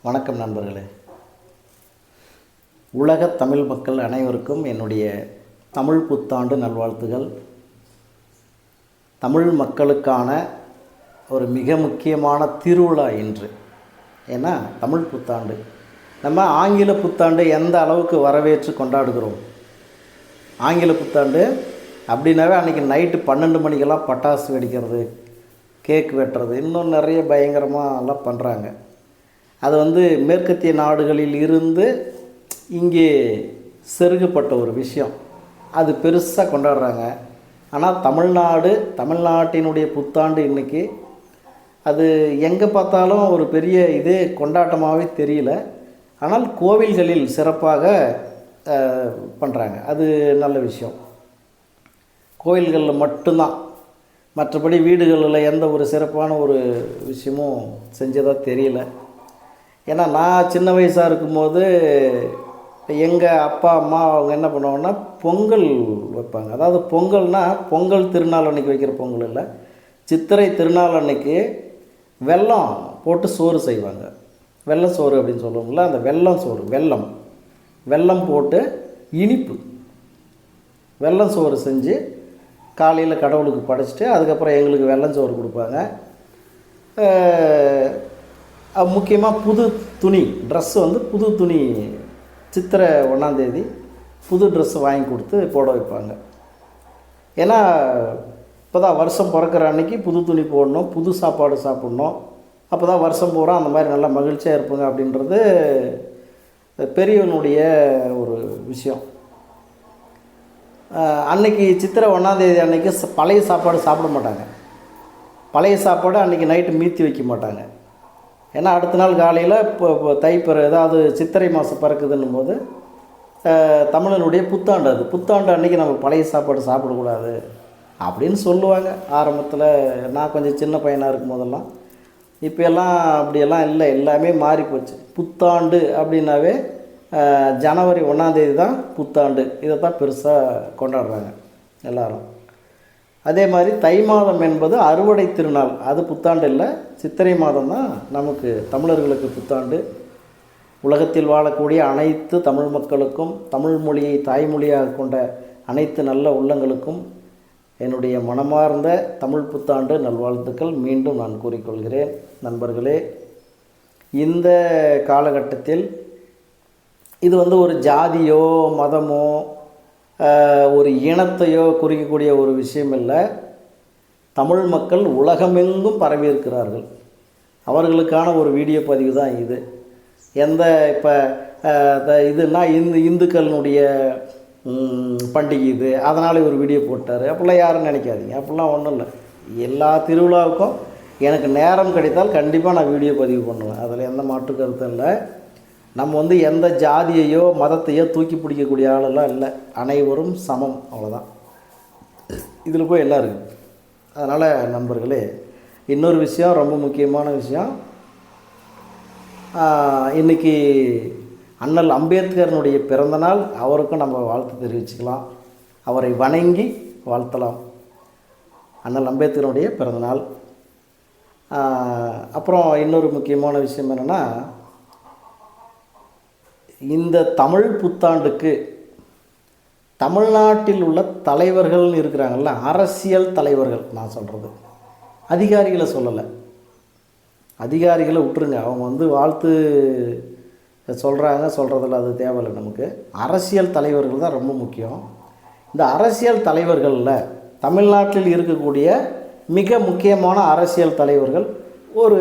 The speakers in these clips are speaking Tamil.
வணக்கம் நண்பர்களே. உலக தமிழ் மக்கள் அனைவருக்கும் என்னுடைய தமிழ் புத்தாண்டு நல்வாழ்த்துகள். தமிழ் மக்களுக்கான ஒரு மிக முக்கியமான திருவிழா இன்று. ஏன்னா தமிழ் புத்தாண்டு, நம்ம ஆங்கில புத்தாண்டு எந்த அளவுக்கு வரவேற்று கொண்டாடுகிறோம். ஆங்கில புத்தாண்டு அப்படின்னாவே அன்றைக்கி நைட்டு 12 மணிக்கெல்லாம் பட்டாசு வெடிக்கிறது, கேக் வெட்டுறது, இன்னும் நிறைய பயங்கரமாகலாம் பண்ணுறாங்க. அது மேற்கத்திய நாடுகளில் இருந்து இங்கே செருகப்பட்ட ஒரு விஷயம். அது பெருசாக கொண்டாடுறாங்க. ஆனால் தமிழ்நாட்டினுடைய புத்தாண்டு இன்றைக்கி அது எங்கே பார்த்தாலும் ஒரு பெரிய இதே கொண்டாட்டமாகவே தெரியல. ஆனால் கோவில்களில் சிறப்பாக பண்ணுறாங்க. அது நல்ல விஷயம். கோவில்களில் மட்டும்தான், மற்றபடி வீடுகளில் எந்த ஒரு சிறப்பான ஒரு விஷயமும் செஞ்சதாக தெரியல. ஏன்னா நான் சின்ன வயசாக இருக்கும்போது எங்கள் அப்பா அம்மா அவங்க என்ன பண்ணுவாங்கன்னா பொங்கல் வைப்பாங்க. அதாவது பொங்கல்னால் பொங்கல் திருநாள் அன்றைக்கி வைக்கிற பொங்கல் இல்லை, சித்திரை திருநாள் அன்றைக்கி வெல்லம் போட்டு சோறு செய்வாங்க. வெல்லம் சோறு அப்படின்னு சொல்லுவோம்ல, அந்த வெல்லம் சோறு, வெல்லம் போட்டு இனிப்பு வெல்லம் சோறு செஞ்சு காலையில் கடவுளுக்கு படைச்சிட்டு அதுக்கப்புறம் எங்களுக்கு வெல்லம் சோறு கொடுப்பாங்க. முக்கியமாக புது துணி, ட்ரெஸ்ஸு புது துணி, சித்திரை 1ஆம் தேதி புது ட்ரெஸ்ஸு வாங்கி கொடுத்து போட வைப்பாங்க. ஏன்னா இப்போ தான் வருஷம் பிறக்கிற அன்றைக்கி புது துணி போடணும், புது சாப்பாடு சாப்பிட்ணும். அப்போ தான் வருஷம் பூரா அந்த மாதிரி நல்லா மகிழ்ச்சியாக இருப்பாங்க அப்படின்றது பெரியவனுடைய ஒரு விஷயம். அன்றைக்கி சித்திரை 1ஆம் தேதி அன்றைக்கி பழைய சாப்பாடு சாப்பிட மாட்டாங்க. பழைய சாப்பாடு அன்றைக்கி நைட்டு மீற்றி வைக்க மாட்டாங்க. ஏன்னா அடுத்த நாள் காலையில் இப்போ தைப்பிற ஏதாவது சித்திரை மாதம் பிறக்குதுன்னும் போது தமிழனுடைய புத்தாண்டு, அது புத்தாண்டு அன்றைக்கி நம்ம பழைய சாப்பாடு சாப்பிடக்கூடாது அப்படின்னு சொல்லுவாங்க. ஆரம்பத்தில் நான் கொஞ்சம் சின்ன பையனாக இருக்கும் போதெல்லாம். இப்போ எல்லாம் அப்படியெல்லாம் இல்லை, எல்லாமே மாறி போச்சு. புத்தாண்டு அப்படின்னாவே ஜனவரி 1ஆம் தேதி தான் புத்தாண்டு. இதை தான் பெருசாக கொண்டாடுறாங்க எல்லோரும். அதே மாதிரி தை மாதம் என்பது அறுவடை திருநாள், அது புத்தாண்டு இல்லை, சித்திரை மாதம் தான் நமக்கு தமிழர்களுக்கு புத்தாண்டு. உலகத்தில் வாழக்கூடிய அனைத்து தமிழ் மக்களுக்கும், தமிழ் மொழியை தாய்மொழியாக கொண்ட அனைத்து நல்ல உள்ளங்களுக்கும் என்னுடைய மனமார்ந்த தமிழ் புத்தாண்டு நல்வாழ்த்துக்கள் மீண்டும் நான் கூறிக்கொள்கிறேன். நண்பர்களே, இந்த காலகட்டத்தில் இது ஒரு ஜாதியோ மதமோ ஒரு இனத்தையோ குறிக்கக்கூடிய ஒரு விஷயம் இல்லை. தமிழ் மக்கள் உலகமெங்கும் பரவி இருக்கிறார்கள். அவர்களுக்கான ஒரு வீடியோ பதிவு தான் இது. எந்த இப்போ இதுனா இந்துக்களினுடைய பண்டிகை இது, அதனால் ஒரு வீடியோ போட்டார் அப்படிலாம் யாரும் நினைக்காதீங்க. அப்படிலாம் ஒன்றும் இல்லை. எல்லா திருவிழாவுக்கும் எனக்கு நேரம் கிடைத்தால் கண்டிப்பாக நான் வீடியோ பதிவு பண்ணுவேன். அதில் எந்த மாற்று கருத்தும் இல்லை. நம்ம எந்த ஜாதியையோ மதத்தையோ தூக்கி பிடிக்கக்கூடிய ஆளெல்லாம் இல்லை. அனைவரும் சமம், அவ்வளோதான். இதில் போய் எல்லாம் இருக்குது. அதனால் நண்பர்களே, இன்னொரு விஷயம், ரொம்ப முக்கியமான விஷயம். இன்றைக்கி அண்ணல் அம்பேத்கரனுடைய பிறந்தநாள். அவருக்கும் நம்ம வாழ்த்து தெரிவிச்சுக்கலாம், அவரை வணங்கி வாழ்த்தலாம். அண்ணல் அம்பேத்கரனுடைய பிறந்தநாள். அப்புறம் இன்னொரு முக்கியமான விஷயம் என்னென்னா, இந்த தமிழ் புத்தாண்டுக்கு தமிழ்நாட்டில் உள்ள தலைவர்கள் இருக்கிறாங்கள்ல, அரசியல் தலைவர்கள், நான் சொல்கிறது அதிகாரிகளை சொல்லலை. அதிகாரிகளை விட்டுருங்க, அவங்க வாழ்த்து சொல்கிறதில்ல, அது தேவையில்லை நமக்கு. அரசியல் தலைவர்கள் தான் ரொம்ப முக்கியம். இந்த அரசியல் தலைவர்களில் தமிழ்நாட்டில் இருக்கக்கூடிய மிக முக்கியமான அரசியல் தலைவர்கள் ஒரு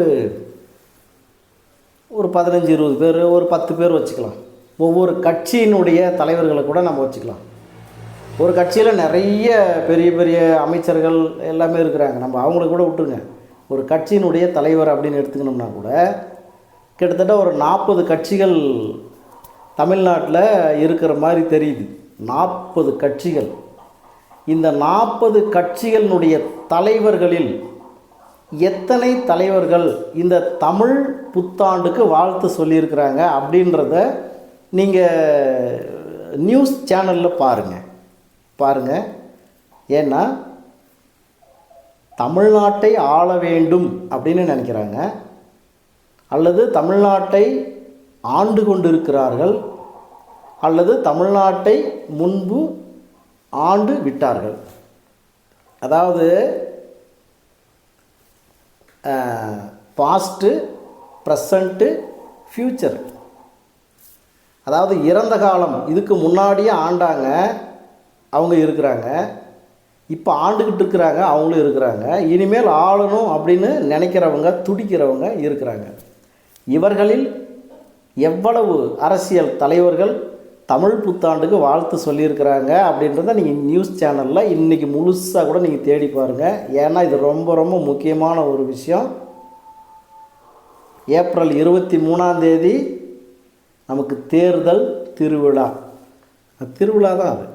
15-20 பேர், ஒரு 10 பேர் வச்சுக்கலாம். ஒவ்வொரு கட்சியினுடைய தலைவர்களை கூட நம்ம வச்சுக்கலாம். ஒரு கட்சியில் நிறைய பெரிய பெரிய அமைச்சர்கள் எல்லாமே இருக்கிறாங்க, நம்ம அவங்கள கூட விட்டுருங்க. ஒரு கட்சியினுடைய தலைவர் அப்படின்னு எடுத்துக்கணும்னா கூட கிட்டத்தட்ட ஒரு 40 கட்சிகள் தமிழ்நாட்டில் இருக்கிற மாதிரி தெரியுது. 40 கட்சிகள். இந்த 40 கட்சிகளினுடைய தலைவர்களில் எத்தனை தலைவர்கள் இந்த தமிழ் புத்தாண்டுக்கு வாழ்த்து சொல்லியிருக்கிறாங்க அப்படின்றத நீங்கள் நியூஸ் சேனலில் பாருங்கள். ஏன்னா தமிழ்நாட்டை ஆள வேண்டும் அப்படின்னு நினைக்கிறாங்க. அல்லது தமிழ்நாட்டை ஆண்டு கொண்டிருக்கிறார்கள், அல்லது தமிழ்நாட்டை முன்பு ஆண்டு விட்டார்கள். அதாவது பாஸ்ட்டு, ப்ரெசண்ட்டு, ஃப்யூச்சர். அதாவது இறந்த காலம், இதுக்கு முன்னாடியே ஆண்டாங்க, அவங்க இருக்கிறாங்க. இப்போ ஆண்டுக்கிட்டு இருக்கிறாங்க, அவங்களும் இருக்கிறாங்க. இனிமேல் ஆளணும் அப்படின்னு நினைக்கிறவங்க, துடிக்கிறவங்க இருக்கிறாங்க. இவர்களில் எவ்வளவு அரசியல் தலைவர்கள் தமிழ் புத்தாண்டுக்கு வாழ்த்து சொல்லியிருக்கிறாங்க அப்படின்றத நீங்கள் நியூஸ் சேனலில் இன்றைக்கி முழுசாக கூட நீங்கள் தேடி பாருங்கள். ஏன்னா இது ரொம்ப ரொம்ப முக்கியமான ஒரு விஷயம். ஏப்ரல் 23 நமக்கு தேர்தல் திருவிழா. திருவிழா தான் அது,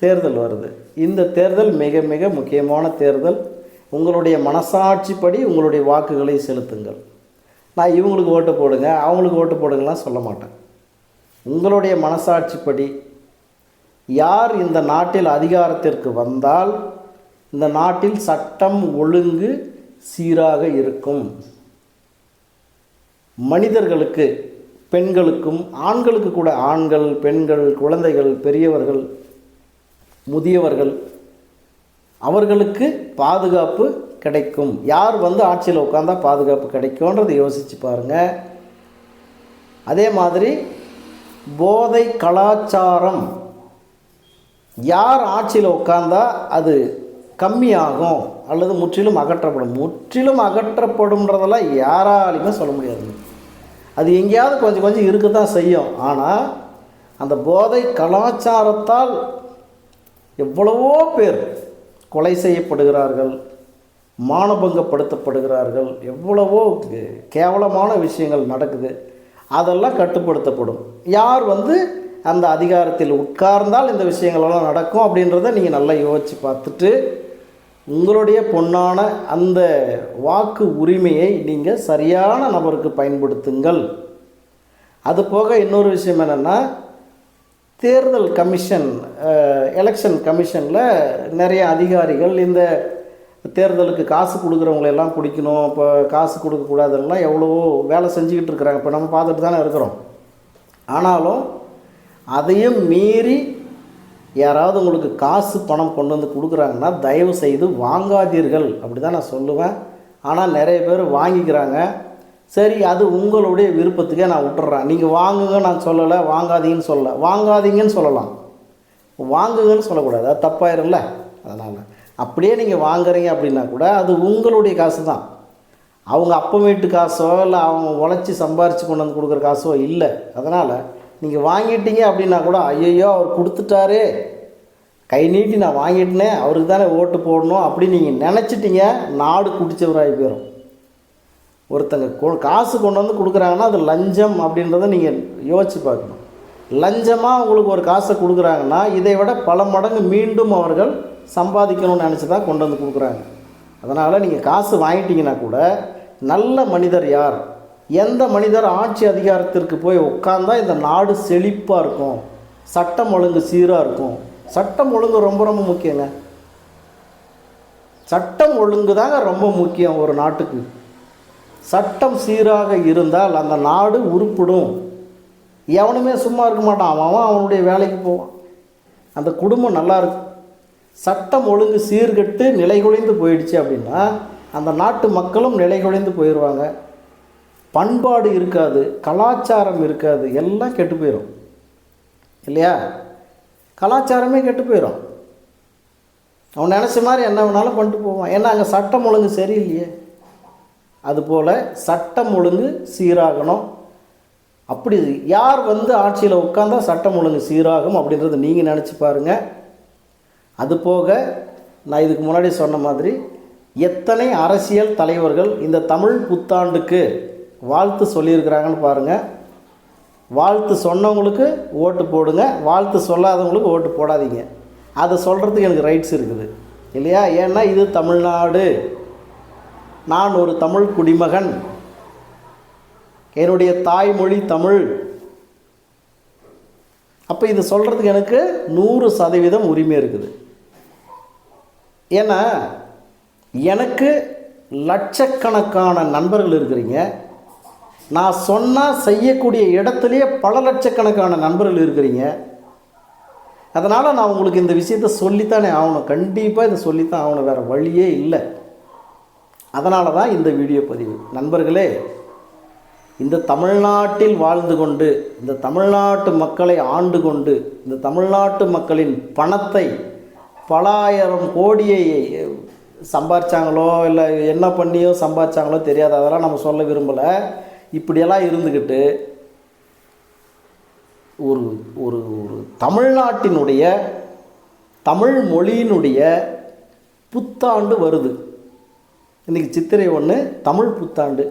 தேர்தல் வருது. இந்த தேர்தல் மிக மிக முக்கியமான தேர்தல். உங்களுடைய மனசாட்சிப்படி உங்களுடைய வாக்குகளை செலுத்துங்கள். நான் இவங்களுக்கு ஓட்டு போடுங்க, அவங்களுக்கு ஓட்டு போடுங்கலாம் சொல்ல மாட்டேன். உங்களுடைய மனசாட்சிப்படி யார் இந்த நாட்டில் அதிகாரத்திற்கு வந்தால் இந்த நாட்டில் சட்டம் ஒழுங்கு சீராக இருக்கும், மனிதர்களுக்கு, பெண்களுக்கும் ஆண்களுக்கு கூட, ஆண்கள், பெண்கள், குழந்தைகள், பெரியவர்கள், முதியவர்கள், அவர்களுக்கு பாதுகாப்பு கிடைக்கும். யார் வந்து ஆட்சியில் உட்காந்தா பாதுகாப்பு கிடைக்கும்ன்றதை யோசித்து பாருங்கள். அதே மாதிரி போதை கலாச்சாரம் யார் ஆட்சியில் உட்காந்தா அது கம்மியாகும் அல்லது முற்றிலும் அகற்றப்படும். முற்றிலும் அகற்றப்படும்ன்றதெல்லாம் யாராலையுமே சொல்ல முடியாது. அது எங்கேயாவது கொஞ்சம் கொஞ்சம் இருக்க தான் செய்யும். ஆனால் அந்த போதை கலாச்சாரத்தால் எவ்வளவோ பேர் கொலை செய்யப்படுகிறார்கள், மானபங்கப்படுத்தப்படுகிறார்கள், எவ்வளவோ கேவலமான விஷயங்கள் நடக்குது. அதெல்லாம் கட்டுப்படுத்தப்படும். யார் வந்து அந்த அதிகாரத்தில் உட்கார்ந்தால் இந்த விஷயங்களெல்லாம் நடக்கும் அப்படின்றத நீங்கள் நல்லா யோசித்து பார்த்துட்டு உங்களுடைய பொன்னான அந்த வாக்கு உரிமையை நீங்கள் சரியான நபருக்கு பயன்படுத்துங்கள். அதுபோக இன்னொரு விஷயம் என்னென்னா, தேர்தல் கமிஷன், எலெக்ஷன் கமிஷனில் நிறைய அதிகாரிகள் இந்த தேர்தலுக்கு காசு கொடுக்குறவங்களெல்லாம் பிடிக்கணும், இப்போ காசு கொடுக்கக்கூடாதுலாம் எவ்வளவோ வேலை செஞ்சுக்கிட்டு இருக்கிறாங்க. இப்போ நம்ம பார்த்துட்டு தானே இருக்கிறோம். ஆனாலும் அதையும் மீறி யாராவது உங்களுக்கு காசு பணம் கொண்டு வந்து கொடுக்குறாங்கன்னா தயவு செய்து வாங்காதீர்கள், அப்படி தான் நான் சொல்லுவேன். ஆனால் நிறைய பேர் வாங்கிக்கிறாங்க. சரி, அது உங்களுடைய விருப்பத்துக்கே நான் விட்டுறேன். நீங்கள் வாங்குங்க நான் சொல்லலை, வாங்காதீங்கன்னு சொல்லலை. வாங்காதீங்கன்னு சொல்லலாம், வாங்குங்கன்னு சொல்லக்கூடாது, அது தப்பாயிரும்ல. அதனால் அப்படியே நீங்கள் வாங்குறீங்க அப்படின்னா கூட அது உங்களுடைய காசு தான். அவங்க அப்பம் வீட்டு காசோ இல்லை அவங்க உழைச்சி சம்பாரித்து கொண்டு வந்து கொடுக்குற காசோ இல்லை. அதனால் நீங்கள் வாங்கிட்டீங்க அப்படின்னா கூட ஐயோ அவர் கொடுத்துட்டாரே, கை நீட்டி நான் வாங்கிட்டேனே, அவருக்கு தானே ஓட்டு போடணும் அப்படின்னு நீங்கள் நினச்சிட்டிங்க, நாடு குடித்தவராகி போயிடும். ஒருத்தங்க காசு கொண்டு வந்து கொடுக்குறாங்கன்னா அது லஞ்சம் அப்படின்றத நீங்கள் யோசித்து பார்க்கணும். லஞ்சமாக உங்களுக்கு ஒரு காசை கொடுக்குறாங்கன்னா இதை விட பல மடங்கு மீண்டும் அவர்கள் சம்பாதிக்கணும்னு நினச்சி தான் கொண்டு வந்து கொடுக்குறாங்க. அதனால் நீங்கள் காசு வாங்கிட்டீங்கன்னா கூட நல்ல மனிதர் யார், எந்த மனிதர் ஆட்சி அதிகாரத்திற்கு போய் உட்கார்ந்தா இந்த நாடு செழிப்பாக இருக்கும், சட்டம் ஒழுங்கு சீராக இருக்கும். சட்டம் ஒழுங்கு ரொம்ப ரொம்ப முக்கியங்க. சட்டம் ஒழுங்கு தாங்க ரொம்ப முக்கியம் ஒரு நாட்டுக்கு. சட்டம் சீராக இருந்தால் அந்த நாடு உருப்படும். எவனுமே சும்மா இருக்க மாட்டான், அவன் அவனுடைய வேலைக்கு போவான், அந்த குடும்பம் நல்லா இருக்கும். சட்டம் ஒழுங்கு சீர்கெட்டு நிலைகுலைந்து போயிடுச்சு அப்படின்னா அந்த நாட்டு மக்களும் நிலைகுலைந்து போயிடுவாங்க. பண்பாடு இருக்காது, கலாச்சாரம் இருக்காது, எல்லாம் கெட்டு போயிடும் இல்லையா? கலாச்சாரமே கெட்டு போயிடும். அவன் நினச்ச மாதிரி என்ன வேணாலும் பண்ணிட்டு போவான். ஏன்னா அங்கே சட்டம் ஒழுங்கு சரியில்லையே. அதுபோல் சட்டம் ஒழுங்கு சீராகணும். அப்படி யார் வந்து ஆட்சியில் உட்காந்தா சட்டம் ஒழுங்கு சீராகும் அப்படின்றத நீங்கள் நினச்சி பாருங்கள். அதுபோக நான் இதுக்கு முன்னாடி சொன்ன மாதிரி எத்தனை அரசியல் தலைவர்கள் இந்த தமிழ் புத்தாண்டுக்கு வாழ்த்து சொல்லியிருக்கிறாங்கன்னு பாருங்கள். வாழ்த்து சொன்னவங்களுக்கு ஓட்டு போடுங்க, வாழ்த்து சொல்லாதவங்களுக்கு ஓட்டு போடாதீங்க. அதை சொல்கிறதுக்கு எனக்கு ரைட்ஸ் இருக்குது இல்லையா? ஏன்னா இது தமிழ்நாடு, நான் ஒரு தமிழ் குடிமகன், என்னுடைய தாய்மொழி தமிழ். அப்போ இது சொல்கிறதுக்கு எனக்கு 100% உரிமை இருக்குது. ஏன்னா எனக்கு லட்சக்கணக்கான நண்பர்கள் இருக்கிறீங்க, நான் சொன்னால் செய்யக்கூடிய இடத்துலையே பல லட்சக்கணக்கான நண்பர்கள் இருக்கிறீங்க. அதனால் நான் உங்களுக்கு இந்த விஷயத்தை சொல்லித்தானே ஆகணும். கண்டிப்பாக இதை சொல்லித்தான் ஆகணும், வேறு வழியே இல்லை. அதனால தான் இந்த வீடியோ பதிவு. நண்பர்களே, இந்த தமிழ்நாட்டில் வாழ்ந்து கொண்டு, இந்த தமிழ்நாட்டு மக்களை ஆண்டு கொண்டு, இந்த தமிழ்நாட்டு மக்களின் பணத்தை பல ஆயிரம் கோடியை சம்பாதிச்சாங்களோ இல்லை என்ன பண்ணியோ சம்பாதிச்சாங்களோ தெரியாது, அதெல்லாம் நம்ம சொல்ல விரும்பலை. இப்படியெல்லாம் இருந்துக்கிட்டு ஒரு ஒரு ஒரு தமிழ்நாட்டினுடைய தமிழ் மொழியினுடைய புத்தாண்டு வருது. இன்றைக்கி சித்திரை 1 தமிழ் புத்தாண்டு.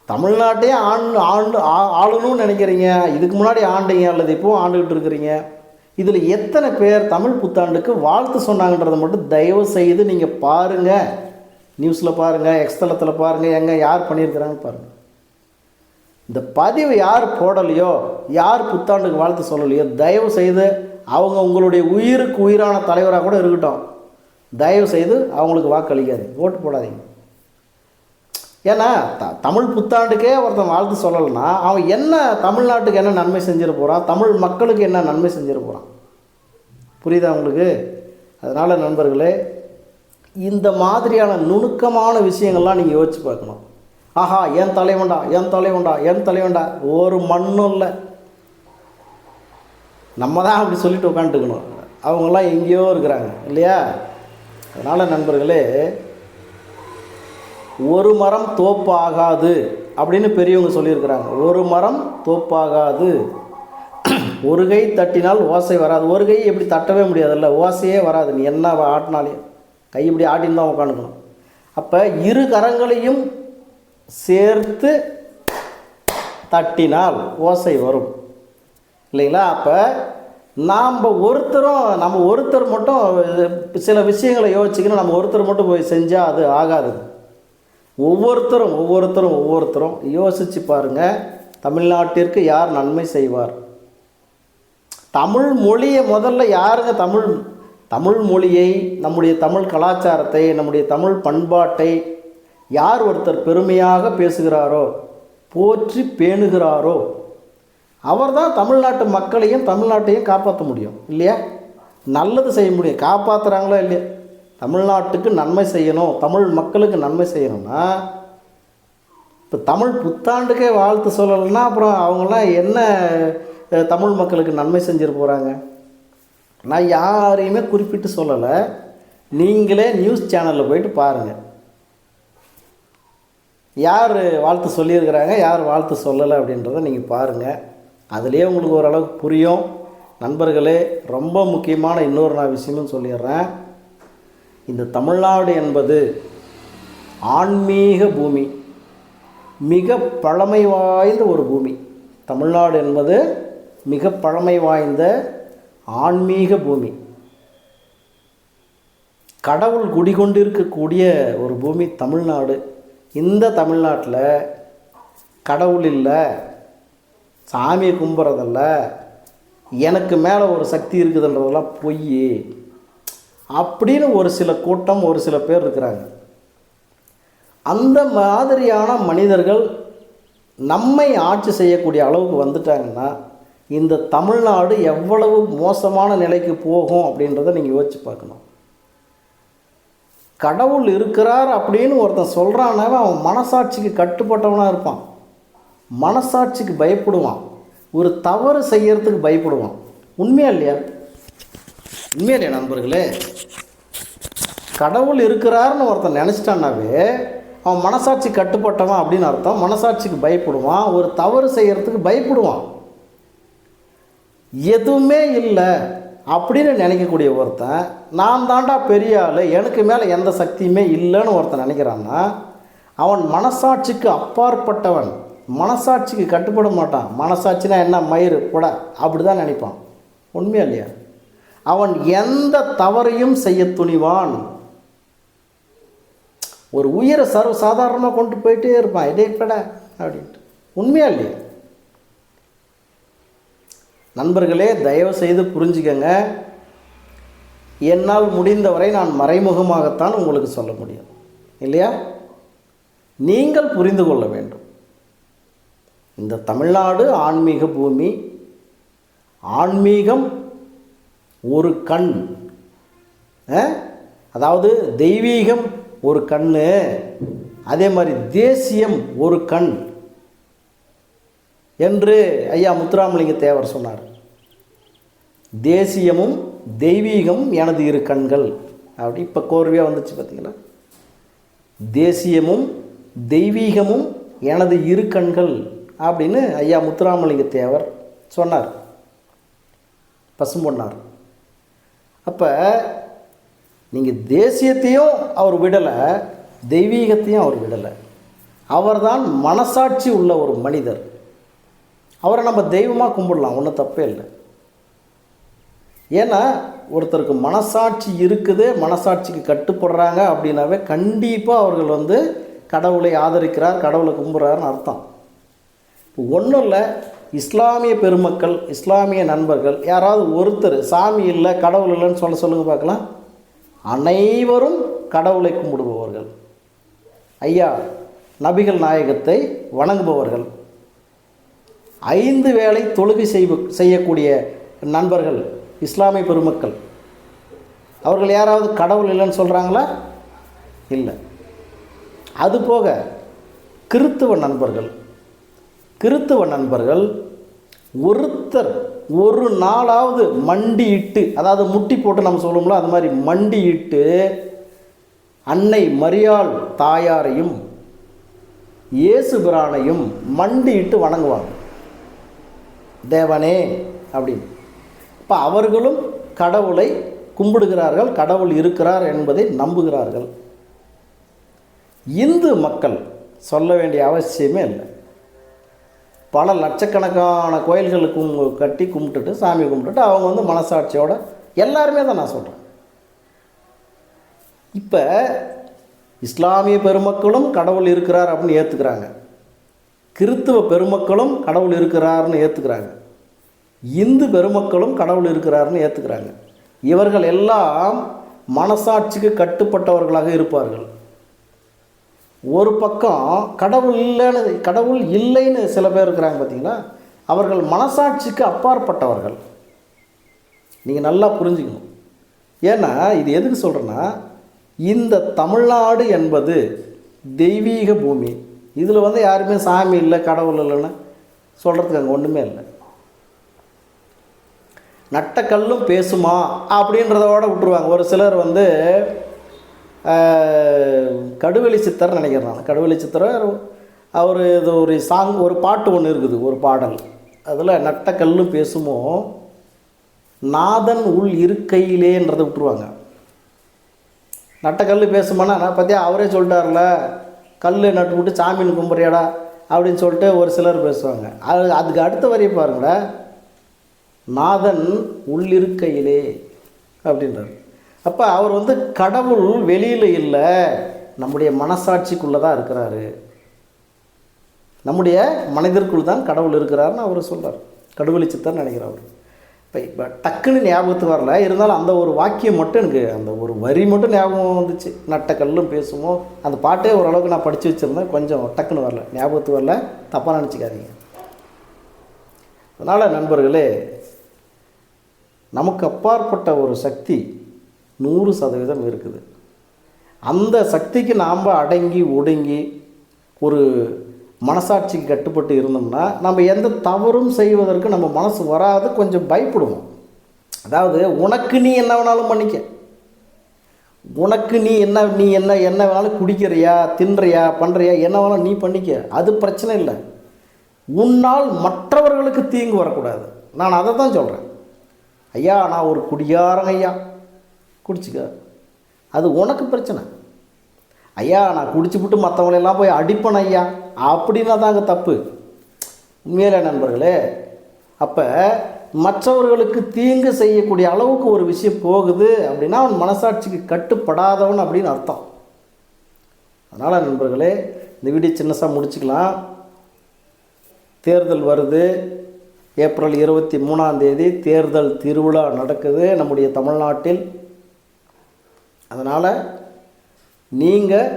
தமிழ்நாட்டையே ஆளணும்னு நினைக்கிறீங்க. இதுக்கு முன்னாடி ஆண்டீங்க அல்லது இப்போவும் ஆண்டுகிட்டு இருக்கிறீங்க. இதில் எத்தனை பேர் தமிழ் புத்தாண்டுக்கு வாழ்த்து சொன்னாங்கன்றதை மட்டும் தயவு செய்து நீங்கள் பாருங்கள். நியூஸில் பாருங்கள், எக்ஸ்தலத்தில் பாருங்கள், எங்கே யார் பண்ணியிருக்கிறாங்கன்னு பாருங்கள். இந்த பதிவு யார் போடலையோ, யார் புத்தாண்டுக்கு வாழ்த்து சொல்லலையோ, தயவு செய்து அவங்க உங்களுடைய உயிருக்கு உயிரான தலைவராக கூட இருக்கட்டும், தயவு செய்து அவங்களுக்கு வாக்களிக்காதீங்க, ஓட்டு போடாதீங்க. ஏன்னா தமிழ் புத்தாண்டுக்கே ஒருத்தன் வாழ்த்து சொல்லலைன்னா அவன் என்ன தமிழ்நாட்டுக்கு என்ன நன்மை செஞ்சிட போகிறான், தமிழ் மக்களுக்கு என்ன நன்மை செஞ்சிட போகிறான்? புரியுதா உங்களுக்கு? அதனால் நண்பர்களே, இந்த மாதிரியான நுணுக்கமான விஷயங்கள்லாம் நீங்கள் யோசிச்சு பார்க்கணும். ஆஹா, என் தலைவன்டா, என் தலைவன்டா, என் தலைவன்டா, ஒரு மண்ணும் இல்லை. நம்ம தான் அப்படி சொல்லிட்டு உட்காந்துக்கணும். அவங்களாம் எங்கேயோ இருக்கிறாங்க இல்லையா? அதனால் நண்பர்களே, ஒரு மரம் தோப்பாகாது அப்படின்னு பெரியவங்க சொல்லியிருக்கிறாங்க. ஒரு மரம் தோப்பாகாது. ஒரு கை தட்டினால் ஓசை வராது. ஒரு கை எப்படி தட்டவே முடியாதுல்ல, ஓசையே வராது. நீ என்ன ஆட்டினாலே கை இப்படி ஆட்டின்னு தான் உட்காந்துக்கணும். அப்போ இரு கரங்களையும் சேர்த்து தட்டினால் ஓசை வரும் இல்லைங்களா? அப்போ நம்ம ஒருத்தர் மட்டும் சில விஷயங்களை யோசிச்சுக்கணும். நம்ம ஒருத்தர் மட்டும் போய் செஞ்சால் அது ஆகாது. ஒவ்வொருத்தரும் யோசித்து பாருங்கள், தமிழ்நாட்டிற்கு யார் நன்மை செய்வார்? தமிழ் மொழியை முதல்ல யாருங்க தமிழ் மொழியை, நம்முடைய தமிழ் கலாச்சாரத்தை, நம்முடைய தமிழ் பண்பாட்டை யார் ஒருத்தர் பெருமையாக பேசுகிறாரோ, போற்றி பேணுகிறாரோ, அவர் தான் தமிழ்நாட்டு மக்களையும் தமிழ்நாட்டையும் காப்பாற்ற முடியும் இல்லையா? நல்லது செய்ய முடியும். காப்பாற்றுறாங்களோ இல்லையா? தமிழ்நாட்டுக்கு நன்மை செய்யணும், தமிழ் மக்களுக்கு நன்மை செய்யணும்னா, இப்போ தமிழ் புத்தாண்டுக்கே வாழ்த்து சொல்லலைன்னா அப்புறம் அவங்களாம் என்ன தமிழ் மக்களுக்கு நன்மை செஞ்சிட போகிறாங்க? நான் யாரையுமே குறிப்பிட்டு சொல்லலை. நீங்களே நியூஸ் சேனலில் போயிட்டு பாருங்கள், யார் வாழ்த்து சொல்லியிருக்கிறாங்க, யார் வாழ்த்து சொல்லலை அப்படின்றத நீங்கள் பாருங்கள். அதுலேயே உங்களுக்கு ஓரளவுக்கு புரியும். நண்பர்களே, ரொம்ப முக்கியமான இன்னொரு நான் விஷயமும் சொல்லிடுறேன். இந்த தமிழ்நாடு என்பது ஆன்மீக பூமி, மிக பழமை வாய்ந்த ஒரு பூமி. தமிழ்நாடு என்பது மிக பழமை வாய்ந்த ஆன்மீக பூமி. கடவுள் குடிகொண்டிருக்கக்கூடிய ஒரு பூமி தமிழ்நாடு. இந்த தமிழ்நாட்டில் கடவுள் இல்லை, சாமியை கும்பிட்றதில்ல, எனக்கு மேலே ஒரு சக்தி இருக்குதுன்றதெல்லாம் பொய் அப்படின்னு ஒரு சில கூட்டம், ஒரு சில பேர் இருக்கிறாங்க. அந்த மாதிரியான மனிதர்கள் நம்மை ஆட்சி செய்யக்கூடிய அளவுக்கு வந்துட்டாங்கன்னா இந்த தமிழ்நாடு எவ்வளவு மோசமான நிலைக்கு போகும் அப்படின்றத நீங்கள் யோசிச்சு பார்க்கணும். கடவுள் இருக்கிறார் அப்படின்னு ஒருத்தன் சொல்கிறானாவே அவன் மனசாட்சிக்கு கட்டுப்பட்டவனாக இருப்பான், மனசாட்சிக்கு பயப்படுவான், ஒரு தவறு செய்யறதுக்கு பயப்படுவான். உண்மையா இல்லையா? உண்மையா இல்லையா நண்பர்களே? கடவுள் இருக்கிறாருன்னு ஒருத்தன் நினச்சிட்டான்னாவே அவன் மனசாட்சி கட்டுப்பட்டவன் அப்படின்னு அர்த்தம். மனசாட்சிக்கு பயப்படுவான், ஒரு தவறு செய்கிறதுக்கு பயப்படுவான். எதுவுமே இல்லை அப்படின்னு நினைக்கக்கூடிய ஒருத்தன், நான் தாண்டா பெரிய ஆள், எனக்கு மேலே எந்த சக்தியுமே இல்லைன்னு ஒருத்தன் நினைக்கிறான்னா அவன் மனசாட்சிக்கு அப்பாற்பட்டவன், மனசாட்சிக்கு கட்டுப்பட மாட்டான். மனசாட்சினா என்ன, மயிறு கூட அப்படி தான் நினைப்பான். உண்மையா இல்லையா? அவன் எந்த தவறையும் செய்ய துணிவான். ஒரு உயிரை சாதாரணமாக கொண்டு போயிட்டே இருப்பான், இடைப்பட அப்படின்ட்டு. உண்மையா இல்லையா? நண்பர்களே, தயவு செய்து புரிஞ்சுக்கங்க. என்னால் முடிந்தவரை நான் மறைமுகமாகத்தான் உங்களுக்கு சொல்ல முடியும் இல்லையா? நீங்கள் புரிந்து கொள்ள வேண்டும். இந்த தமிழ்நாடு ஆன்மீக பூமி. ஆன்மீகம் ஒரு கண், அதாவது தெய்வீகம் ஒரு கண், அதே மாதிரி தேசியம் ஒரு கண் என்று ஐயா முத்துராமலிங்க தேவர் சொன்னார். தேசியமும் தெய்வீகமும் எனது இரு கண்கள் அப்படி இப்போ கோர்வையாக வந்துச்சு பார்த்தீங்களா. தேசியமும் தெய்வீகமும் எனது இரு கண்கள் அப்படின்னு ஐயா முத்துராமலிங்க தேவர் சொன்னார், பசும்பொன்னார். அப்போ நீங்கள் தேசியத்தையும் அவர் விடலை, தெய்வீகத்தையும் அவர் விடலை. அவர்தான் மனசாட்சி உள்ள ஒரு மனிதர். அவரை நம்ம தெய்வமாக கும்பிடலாம், ஒன்றும் தப்பே இல்லை. ஏன்னா ஒருத்தருக்கு மனசாட்சி இருக்குது, மனசாட்சிக்கு கட்டுப்படுறாங்க அப்படின்னாவே கண்டிப்பாக அவர்கள் கடவுளை ஆதரிக்கிறார், கடவுளை கும்பிட்றாருன்னு அர்த்தம். ஒன்றும் இல்லை, இஸ்லாமிய பெருமக்கள், இஸ்லாமிய நண்பர்கள் யாராவது ஒருத்தர் சாமி இல்லை கடவுள் இல்லைன்னு சொல்லுங்கள் பார்க்கலாம். அனைவரும் கடவுளை கும்பிடுபவர்கள், ஐயா நபிகள் நாயகத்தை வணங்குபவர்கள், 5 வேளை தொழுகை செய்யக்கூடிய நண்பர்கள் இஸ்லாமிய பெருமக்கள். அவர்கள் யாராவது கடவுள் இல்லைன்னு சொல்கிறாங்களா? இல்லை. அதுபோக கிறித்துவ நண்பர்கள் ஒருத்தர் ஒரு நாளாவது மண்டியிட்டு, அதாவது முட்டி போட்டு நம்ம சொல்லுவோம்ல, அது மாதிரி மண்டியிட்டு அன்னை மரியாள் தாயாரையும் இயேசு பிரானையும் மண்டியிட்டு வணங்குவாங்க, தேவனே அப்படின்னு. இப்போ அவர்களும் கடவுளை கும்பிடுகிறார்கள், கடவுள் இருக்கிறார் என்பதை நம்புகிறார்கள். இந்து மக்கள் சொல்ல வேண்டிய அவசியமே இல்லை. பல லட்சக்கணக்கான கோயில்களுக்கு கட்டி கும்பிட்டுட்டு சாமி கும்பிட்டுட்டு அவங்க மனசாட்சியோட எல்லாருமே தான் நான் சொல்கிறேன். இப்போ இஸ்லாமிய பெருமக்களும் கடவுள் இருக்கிறார் அப்படின்னு ஏற்றுக்கிறாங்க, கிறித்துவ பெருமக்களும் கடவுள் இருக்கிறார்னு ஏற்றுக்கிறாங்க, இந்து பெருமக்களும் கடவுள் இருக்கிறார்னு ஏற்றுக்கிறாங்க. இவர்கள் எல்லாம் மனசாட்சிக்கு கட்டுப்பட்டவர்களாக இருப்பார்கள். ஒரு பக்கம் கடவுள் இல்லைன்னு சில பேர் இருக்கிறாங்க பார்த்தீங்களா, அவர்கள் மனசாட்சிக்கு அப்பாற்பட்டவர்கள். நீங்கள் நல்லா புரிஞ்சுக்கணும். ஏன்னா இது எதுக்கு சொல்கிறேன்னா, இந்த தமிழ்நாடு என்பது தெய்வீக பூமி. இதில் யாருமே சாமி இல்லை கடவுள் இல்லைன்னு சொல்கிறதுக்கு அங்கே ஒன்றுமே இல்லை. நட்டக்கல்லும் பேசுமா அப்படின்றதோட விட்டுருவாங்க. ஒரு சிலர் கடுவெளி சித்தர் நினைக்கிறேன். கடுவெளி சித்தர் அவர் இது ஒரு ஒரு பாட்டு ஒன்று இருக்குது, ஒரு பாடல். அதில் நட்டக்கல்லும் பேசுமோ நாதன் உள் இருக்கையிலேன்றதை விட்டுருவாங்க. நட்டக்கல் பேசுமானா நான் பார்த்தியா அவரே சொல்லிட்டார்ல, கல் நட்டு விட்டு சாமின்னு கும்பிட்றியாடா அப்படின்னு சொல்லிட்டு ஒரு சிலர் பேசுவாங்க. அதுக்கு அடுத்த வரையை பாருங்களேன், நாதன் உள்ளிருக்கையிலே அப்படின்றார். அப்போ அவர் கடவுள் வெளியில் இல்லை, நம்முடைய மனசாட்சிக்குள்ளே தான் இருக்கிறாரு, நம்முடைய மனிதருக்குள் தான் கடவுள் இருக்கிறாருன்னு அவர் சொல்கிறார். கடவுளை சித்தர் நினைக்கிறார் அவர். இப்போ டக்குன்னு ஞாபகத்துக்கு வரல, இருந்தாலும் அந்த ஒரு வாக்கியம் மட்டும் எனக்கு, அந்த ஒரு வரி மட்டும் ஞாபகம் வந்துச்சு. நட்டக்கல்லும் பேசுமோ, அந்த பாட்டே ஓரளவுக்கு நான் படித்து வச்சுருந்தேன், கொஞ்சம் டக்குன்னு வரல, ஞாபகத்துக்கு வரல, தப்பாக நினச்சிக்காதீங்க. அதனால் நண்பர்களே, நமக்கு அப்பாற்பட்ட ஒரு சக்தி 100% இருக்குது. அந்த சக்திக்கு நாம் அடங்கி ஒடுங்கி ஒரு மனசாட்சிக்கு கட்டுப்பட்டு இருந்தோம்னா நம்ம எந்த தவறும் செய்வதற்கு நம்ம மனசு வராது, கொஞ்சம் பயப்படுவோம். அதாவது உனக்கு நீ என்ன வேணாலும் பண்ணிக்க, உனக்கு நீ என்ன வேணாலும் குடிக்கிறியா, தின்றியா, பண்ணுறியா, என்ன வேணாலும் நீ பண்ணிக்க, அது பிரச்சனை இல்லை. உன்னால் மற்றவர்களுக்கு தீங்கு வரக்கூடாது. நான் அதை தான் சொல்கிறேன். ஐயா நான் ஒரு குடியாரங்க, ஐயா குடிச்சிக்க, அது உனக்கு பிரச்சனை. ஐயா நான் குடிச்சுவிட்டு மற்றவங்களெல்லாம் போய் அடிப்பேன் ஐயா அப்படின்னா தாங்க தப்பு. உண்மையிலே நண்பர்களே, அப்போ மற்றவர்களுக்கு தீங்கு செய்யக்கூடிய அளவுக்கு ஒரு விஷயம் போகுது அப்படின்னா அவன் மனசாட்சிக்கு கட்டுப்படாதவன் அப்படின்னு அர்த்தம். அதனால் நண்பர்களே, இந்த வீடியோ சின்னசாக முடிச்சுக்கலாம். தேர்தல் வருது, ஏப்ரல் 23 தேர்தல் திருவிழா நடக்குது நம்முடைய தமிழ்நாட்டில். அதனால் நீங்கள்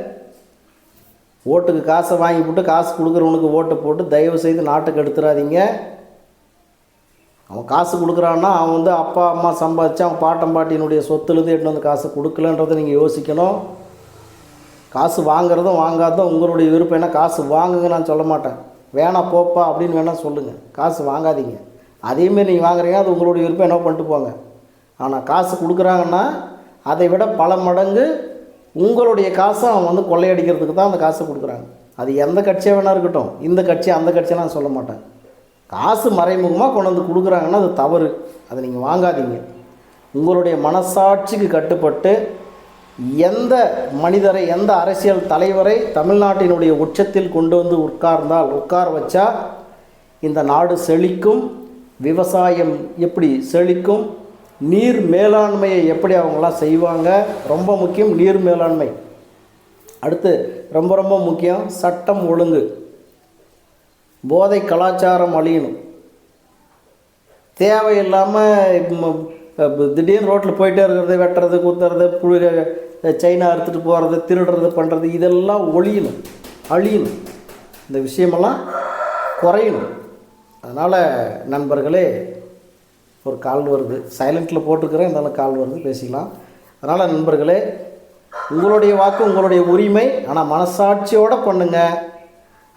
ஓட்டுக்கு காசை வாங்கி போட்டு காசு கொடுக்குறவனுக்கு ஓட்டை போட்டு தயவு செய்து நாட்டுக்கு எடுத்துடாதீங்க. அவன் காசு கொடுக்குறான்னா அவன் வந்து அப்பா அம்மா சம்பாதிச்சு அவன் பாட்டம் பாட்டியினுடைய சொத்துலேருந்து எட்டு வந்து காசு கொடுக்கலன்றதை நீங்கள் யோசிக்கணும். காசு வாங்குறதும் வாங்காததும் உங்களுடைய விருப்பம். ஏன்னா காசு வாங்குங்க நான் சொல்ல மாட்டேன், வேணாம் போப்பா அப்படின்னு வேணால் சொல்லுங்கள். காசு வாங்காதீங்க. அதேமாரி நீங்கள் வாங்குறீங்க, அது உங்களுடைய விருப்பம், என்ன பண்ணிட்டு போங்க. ஆனால் காசு கொடுக்குறாங்கன்னா அதை விட பல மடங்கு உங்களுடைய காசை அவன் வந்து கொள்ளையடிக்கிறதுக்கு தான் அந்த காசை கொடுக்குறாங்க. அது எந்த கட்சியாக வேணா இருக்கட்டும், இந்த கட்சி அந்த கட்சியை நான் சொல்ல மாட்டேன். காசு மறைமுகமாக கொண்டு வந்து கொடுக்குறாங்கன்னா அது தவறு, அதை நீங்கள் வாங்காதீங்க. உங்களுடைய மனசாட்சிக்கு கட்டுப்பட்டு எந்த மனிதரை, எந்த அரசியல் தலைவரை தமிழ்நாட்டினுடைய உச்சத்தில் கொண்டு வந்து உட்கார வச்சா இந்த நாடு செழிக்கும், விவசாயம் எப்படி செழிக்கும், நீர் மேலாண்மையை எப்படி அவங்களாம் செய்வாங்க. ரொம்ப முக்கியம் நீர் மேலாண்மை. அடுத்து ரொம்ப ரொம்ப முக்கியம் சட்டம் ஒழுங்கு. போதை கலாச்சாரம் அழியணும். தேவையில்லாமல் திடீர்னு ரோட்டில் போயிட்டே இருக்கிறது, வெட்டுறது, குத்துறது, சைனா எடுத்துகிட்டு போகிறது, திருடுறது, பண்ணுறது, இதெல்லாம் ஒழியணும், அழியணும். இந்த விஷயமெல்லாம் குறையணும். அதனால் நண்பர்களே, ஒரு கால் வருது, சைலண்ட்டில் போட்டுக்கிறேன், இருந்தாலும் கால் வருது, பேசிக்கலாம். அதனால் நண்பர்களே, உங்களுடைய வாக்கு உங்களுடைய உரிமை, ஆனால் மனசாட்சியோடு பண்ணுங்கள்.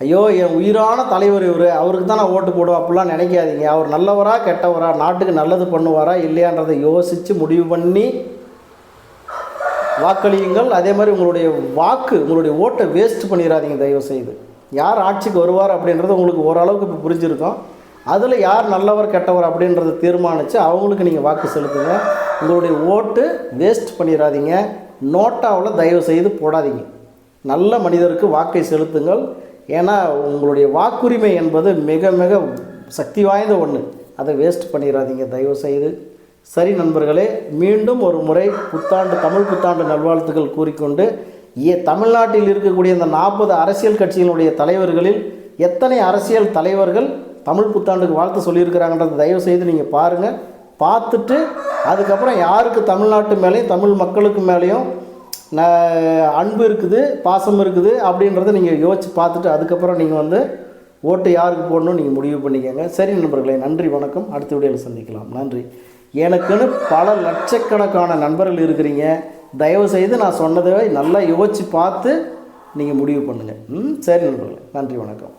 ஐயோ என் உயிரான தலைவர் இவர், அவருக்கு தான் நான் ஓட்டு போடுவேன் அப்படிலாம் நினைக்காதீங்க. அவர் நல்லவரா கெட்டவரா, நாட்டுக்கு நல்லது பண்ணுவாரா இல்லையான்றதை யோசித்து முடிவு பண்ணி வாக்களியுங்கள். அதே மாதிரி உங்களுடைய வாக்கு, உங்களுடைய ஓட்டை வேஸ்ட் பண்ணிடாதீங்க தயவு செய்து. யார் ஆட்சிக்கு வருவார் அப்படின்றது உங்களுக்கு ஓரளவுக்கு இப்போ புரிஞ்சிருக்கும். அதில் யார் நல்லவர் கெட்டவர் அப்படின்றத தீர்மானித்து அவங்களுக்கு நீங்கள் வாக்கு செலுத்துங்க. உங்களுடைய ஓட்டு வேஸ்ட் பண்ணிடாதீங்க. நோட்டாவில் தயவு செய்து போடாதீங்க. நல்ல மனிதருக்கு வாக்கை செலுத்துங்கள். ஏன்னா உங்களுடைய வாக்குரிமை என்பது மிக மிக சக்தி வாய்ந்த ஒன்று. அதை வேஸ்ட் பண்ணிடாதீங்க தயவு செய்து. சரி நண்பர்களே, மீண்டும் ஒரு முறை தமிழ் புத்தாண்டு நல்வாழ்த்துக்கள் கூறிக்கொண்டு, தமிழ்நாட்டில் இருக்கக்கூடிய இந்த 40 அரசியல் கட்சிகளுடைய தலைவர்களில் எத்தனை அரசியல் தலைவர்கள் தமிழ் புத்தாண்டுக்கு வாழ்த்து சொல்லியிருக்கிறாங்கன்றதை தயவு செய்து நீங்கள் பாருங்கள். பார்த்துட்டு அதுக்கப்புறம் யாருக்கு தமிழ்நாட்டு மேலேயும் தமிழ் மக்களுக்கு மேலேயும் அன்பு இருக்குது, பாசம் இருக்குது அப்படின்றத நீங்கள் யோசித்து பார்த்துட்டு அதுக்கப்புறம் நீங்கள் வந்து ஓட்டு யாருக்கு போடணும்னு நீங்கள் முடிவு பண்ணிக்கோங்க. சரி நண்பர்களே, நன்றி, வணக்கம். அடுத்த வீடியோவில் சந்திக்கலாம். நன்றி. எனக்குன்னு பல லட்சக்கணக்கான நண்பர்கள் இருக்கிறீங்க. தயவுசெய்து நான் சொன்னதை நல்லா யோசித்து பார்த்து நீங்கள் முடிவு பண்ணுங்கள். சரி நண்பர்களே, நன்றி, வணக்கம்.